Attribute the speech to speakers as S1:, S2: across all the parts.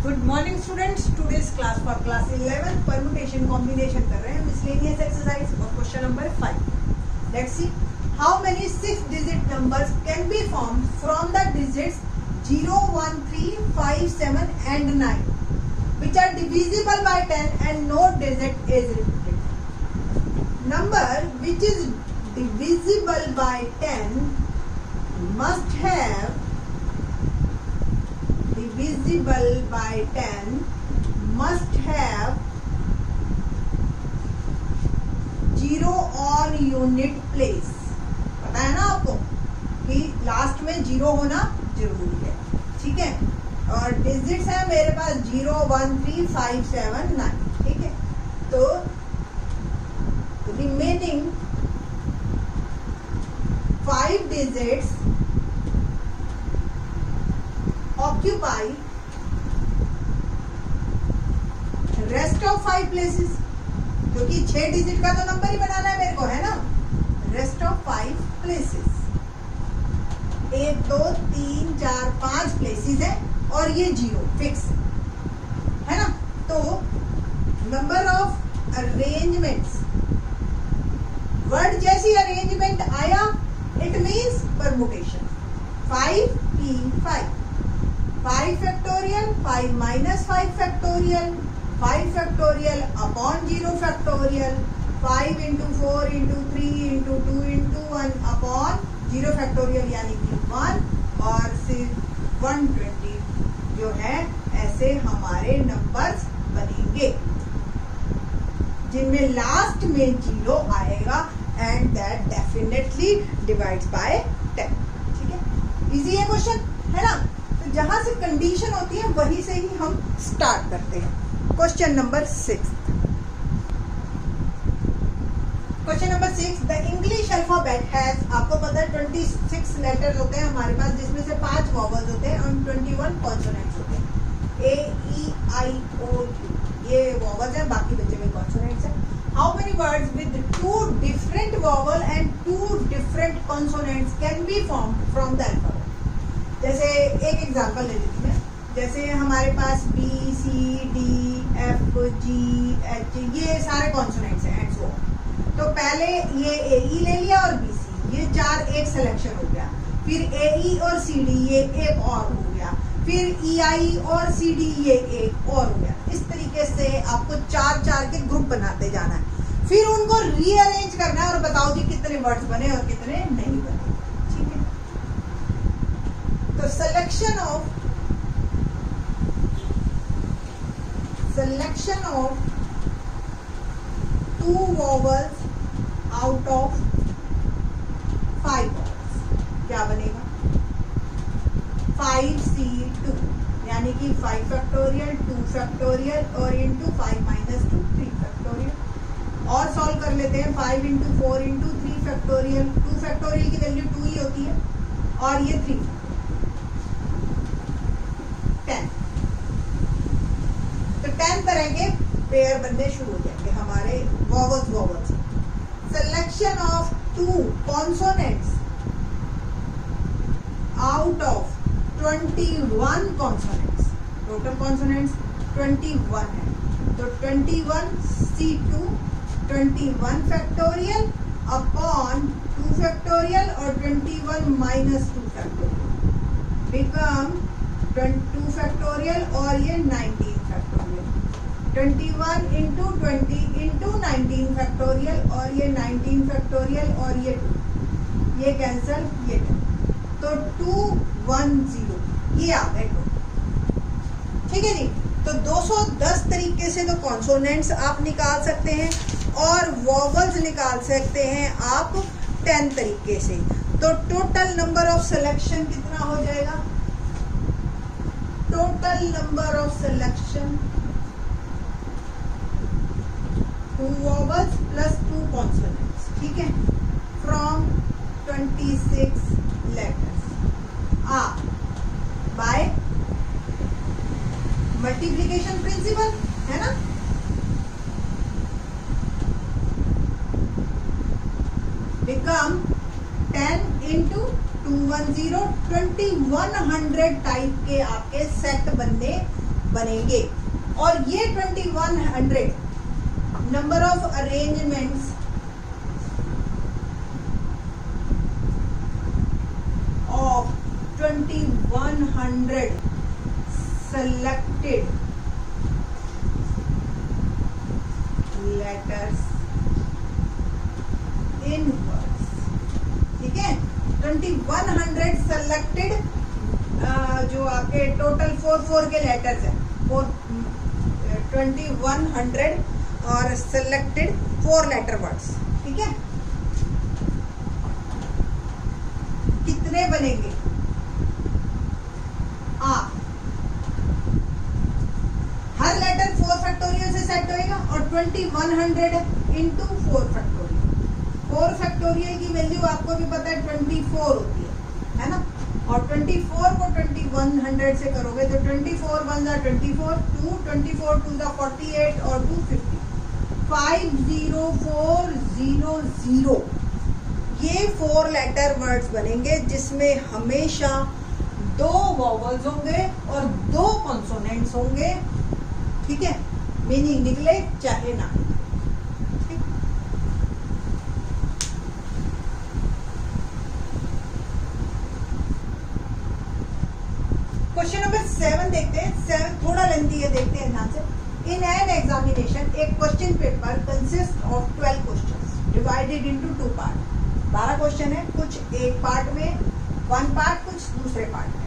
S1: Good morning students, today's class for class 11 permutation combination कर रहे हैं मिसलेनियस एक्सरसाइज और question number 5. Let's see how many 6 digit numbers can be formed from the digits 0, 1, 3, 5, 7 and 9 which are divisible by 10 and no digit is repeated. Number which is divisible by 10 must have divisible by 10 must have 0 on unit place. पता है ना आपको कि last में 0 होना जरूरी है, ठीक है. और डिजिट्स है मेरे पास 0, 1, 3, 5, 7, 9, ठीक है. तो remaining 5 digits occupy rest of 5 places, क्योंकि 6 डिजिट का तो नंबर ही बनाना है मेरे को, है ना. रेस्ट ऑफ 5 प्लेसेस 1, 2, 3, 4, 5 प्लेसेस है और ये 0 फिक्स है ना. तो नंबर ऑफ अरेंजमेंट्स, वर्ड जैसी अरेंजमेंट आया it means permutation. 5 5 factorial 5 minus 5 factorial 5 factorial upon 0 factorial 5 into 4 into 3 into 2 into 1 upon 0 factorial यानी कि 1 और सिर्फ 120 जो है. ऐसे हमारे नंबर्स बनेंगे जिनमें लास्ट में 0 आएगा and that definitely divides bye 10. ठीक है, इजी है क्वेश्चन, है ना. जहां से कंडीशन होती है वहीं से ही हम स्टार्ट करते हैं. Question number 6. Question number 6, the English alphabet has, आपको पता है 26 लेटर्स होते हैं हमारे पास, जिसमें से 5 वॉवल्स होते हैं और 21 कॉन्सोनेंट्स होते हैं. A, E, I, O, U ये वॉवल्स हैं, बाकी बचे हुए कॉन्सोनेंट्स हैं. How many words with 2 different vowel and 2 different consonants can be formed from the alphabet. जैसे एक एग्जांपल ले लेती हूँ. जैसे हमारे पास B, C, D, F, G, H ये सारे कॉन्सोनेंट्स हैं एंड सो ऑन. तो पहले ये AE ले लिया और BC, ये 4 एक सिलेक्शन हो गया. फिर AE और CD ये एक और हो गया. फिर EI और CD ये एक और हो गया. इस तरीके से आपको 4 के ग्रुप बनाते जाना है. फिर उनको रीअरेंज करना है और बताओ जी कितने वर्ड्स बने और कितने नहीं बने. ठीक है, तो selection of 2 vowels out of 5 vowels क्या बनेगा? 5C2 यानी कि 5 फैक्टोरियल 2 फैक्टोरियल और इंटू 5 माइनस 2 3 फैक्टोरियल. और सॉल्व कर लेते हैं. 5 इंटू 4 इंटू 3 फैक्टोरियल. 2 फैक्टोरियल की वैल्यू 2 ही होती है और ये 3 10. तो 10 तरह के पेयर बनने शुरू हो जाएंगे हमारे vowels. Selection of 2 consonants out of 21 consonants. Total consonants 21 है. तो 21 C2 21 फैक्टोरियल अपॉन 2 फैक्टोरियल और 21 माइनस 2 फैक्टोरियल बिकम 2 फैक्टोरियल और ये 19 फैक्टोरियल. 21 इंटू 20 इंटू 19 फैक्टोरियल और ये 19 फैक्टोरियल और ये 2 ये कैंसल ये 10. तो 210 ये आ गए. ठीक है जी. तो 210 तरीके से तो कॉन्सोनेंट्स आप निकाल सकते हैं और वॉवल्स निकाल सकते हैं आप 10 तरीके से. तो टोटल नंबर ऑफ सिलेक्शन कितना हो जाएगा? Total number of selection 2 vowels plus 2 consonants. ठीक है, from 26 letters are by multiplication principle, है ना. become 10 into 210 2100 टाइप के आपके सेट बनने बनेंगे। और ये 2100 number of arrangements of 2100 selected letters in words, ठीक है। 2100 selected जो आपके टोटल 4 के लेटर्स हैं, 2100 और selected 4 लेटर वर्ड्स, ठीक है। कितने बनेंगे? हर लेटर 4 फैक्टोरियल से सेट होएगा और 2100 इंटू 4 फैक्टोरियल। 4 फैक्टोरियल की वैल्यू आपको भी पता है 24 होती है ना। और 24 को 2100 से करोगे तो 24 1 जा 24, 2 24 2 जा 48 और 2 50, 50400 ये 4 लेटर वर्ड्स बनेंगे जिसमें हमेशा 2 वॉवल्स होंगे और 2 कॉन्सोनेंट्स होंगे, ठीक है। मीनिंग निकले चाहे ना। क्वेश्चन नंबर 7 देखते हैं। 7 थोड़ा लेंथी है, देखते हैं ध्यान से। इन एन एग्जामिनेशन एक question paper consist of 12 questions divided into 2 part. 12 question है, कुछ एक पार्ट में, 1 पार्ट कुछ दूसरे पार्ट में।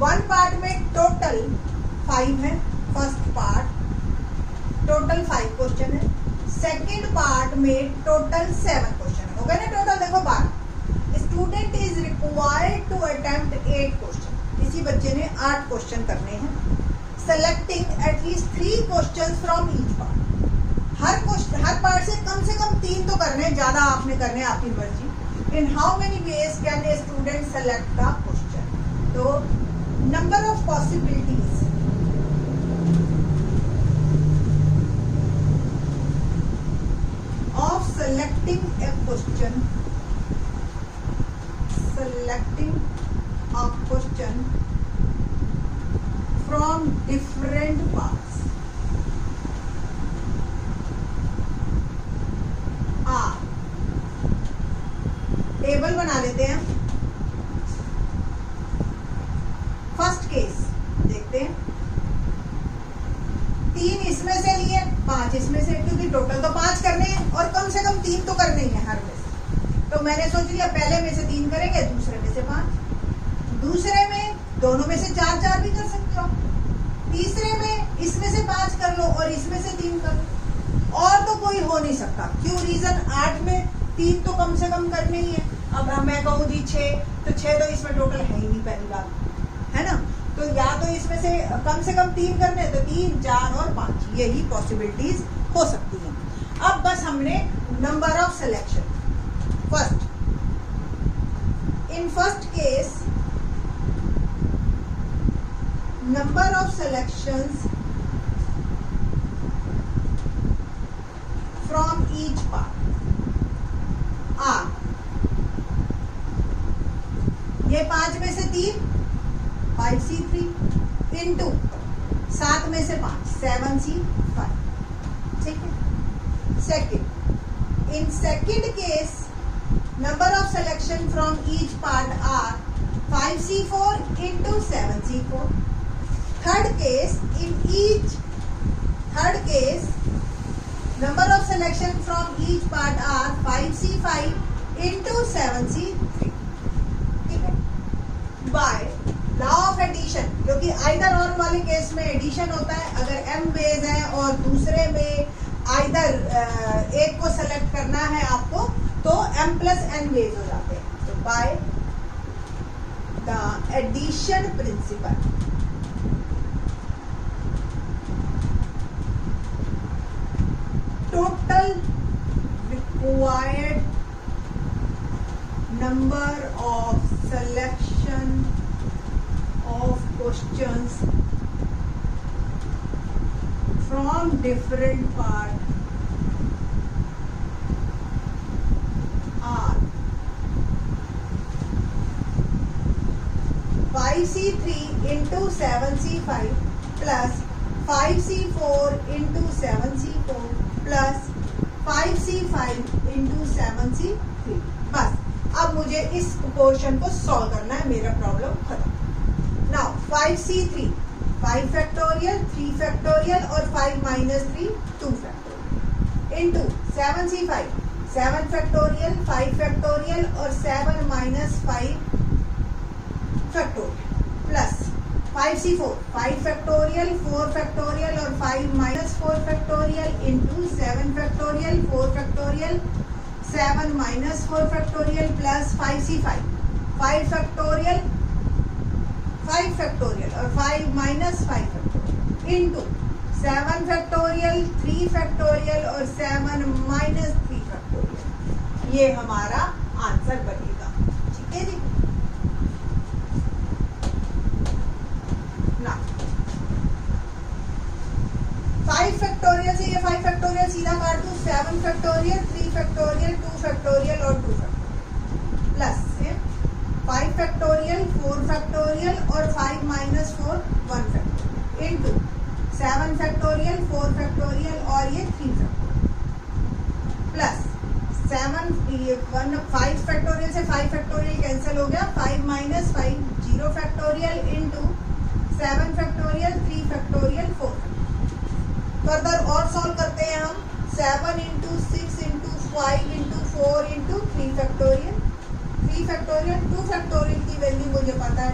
S1: 1 पार्ट में टोटल 5 है, फर्स्ट पार्ट टोटल 5 क्वेश्चन है। सेकंड पार्ट में टोटल 7 क्वेश्चन है, हो गया ना टोटल, देखो 12। Student is required to attempt 8 question, इसी बच्चे ने 8 क्वेश्चन करने हैं। Selecting at least 3 question from each part, हर पार्ट से कम 3 तो करने, ज्यादा आपने करने, आपकी मर्जी। In how many ways can a student select the question? तो number of possibilities of selecting a question from different parts are, table बना लेते हैं। फर्स्ट केस देखते हैं, 3 इसमें से लिए, 5 इसमें से, क्योंकि टोटल तो 5 करने हैं और कम से कम 3 तो करने ही है हर में से। तो मैंने सोच लिया पहले में से 3 करेंगे, दूसरे में से 5, दूसरे में दोनों में से 4 भी कर सकते हो, तीसरे में इसमें से 5 कर लो और इसमें से 3 कर लो। और तो कोई हो नहीं सकता, क्यों? रीजन 8 में 3 तो कम से कम करने ही है। अब मैं कहूँ जी 6, तो 6 तो इसमें टोटल है ही नहीं, पहली बात है ना। तो या तो इसमें से कम 3 करने, तो 3 4 और 5 यही पॉसिबिलिटीज हो सकती हैं। अब बस हमने number of selection, in first case number of selections from each part are, ये 5 में से 3 5C3 इंटू 7 में से 5 7C5, ठीक है। Second, in second case number of selection from each part are 5C4 into 7C4। Third case, third case number of selection from each part are 5C5 into 7C3, ठीक है। By law of addition, क्योंकि either और वाले case में addition होता है, अगर m base है और दूसरे में आइदर एक को सेलेक्ट करना है आपको, तो m प्लस n बेस हो जाते हैं। तो by the addition principle, total required number of selection of questions from different parts are 5C3 into 7C5 plus 5C4 into 7C4 plus 5C5 into 7C3। बस अब मुझे इस पोर्शन को solve करना है, मेरा प्रॉब्लम खत्म। नाउ 5C3 5 फैक्टोरियल 3 फैक्टोरियल और 5 minus 3 2 factorial into 7C5 7 factorial 5 factorial और 7 minus 5 factorial plus 5C4 5 factorial 4 factorial और 5 minus 4 factorial into 7 factorial 4 factorial 7 minus 4 factorial plus 5C5 5 factorial 5 factorial और 5 minus 5 factorial into 7 factorial 3 factorial और 7 minus 3 factorial. ये हमारा answer बनेगा। ठीक है जी। ना 5 फैक्टोरियल से ये 5 फैक्टोरियल सीधा काट दूं, 7 फैक्टोरियल 3 फैक्टोरियल 2 फैक्टोरियल और 2 फैक्टोरियल प्लस 5 फैक्टोरियल 4 फैक्टोरियल और 5 minus 4 1 factorial into 7 factorial 4 factorial और ये 3 फैक्टोरियल प्लस 5 फैक्टोरियल से 5 फैक्टोरियल कैंसिल हो गया, 5 minus 5 0 factorial into 7 factorial 3 factorial 4 further और सॉल्व करते हैं हम। 7 into 6 into 5 into 4 into 3 factorial 3 factorial 2 factorial की वैल्यू मुझे पता है,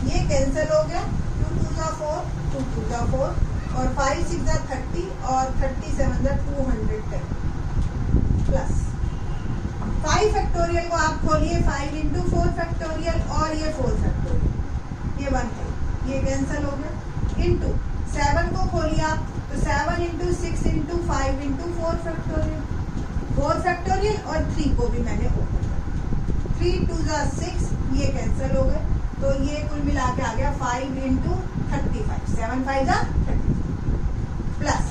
S1: ये कैंसिल हो गया, 2 2 जा 4 2 2 जा 4 और 5 6 जा 30 और 37 जा 210 प्लस 5 फैक्टोरियल को आप खोलिए 5 इंटू 4 फैक्टोरियल और ये 4 फैक्टोरियल ये 1 है, ये कैंसिल हो गया इंटू 7 को खोलिए आप तो 7 इंटू 6 इंटू 5 इंटू 4 फैक्टोरियल और 3 को भी मैंने ओपन कर 3 2 जा 6 ये कैंसिल हो गए, तो ये कुल मिला के आ गया 5 इंटू 35 7 5 जा 30 प्लस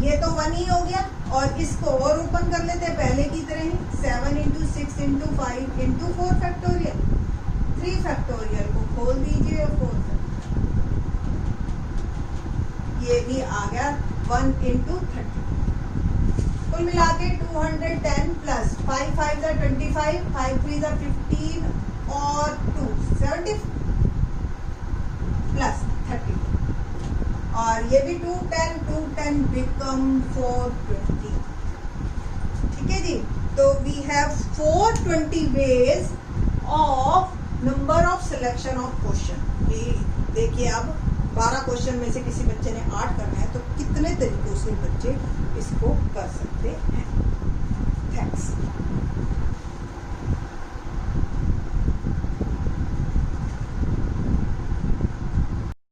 S1: ये तो 1 ही हो गया और इसको और ओपन कर लेते हैं पहले की तरह ही 7 into 6 into 5 into 4 factorial 3 factorial को खोल दीजिए 4 ये भी आ गया 1 इंटू 30 कुल मिला के 210 प्लस 5 5 जा 25 5 3 जा 15 और 2 70 प्लस 30 और ये भी 210 बिकम 420। ठीक है जी। तो we have 420 ways of number of selection of question. ये देखिए अब 12 क्वेश्चन में से किसी बच्चे ने 8 करना है तो कितने तरीकों से बच्चे इसको कर सकते हैं।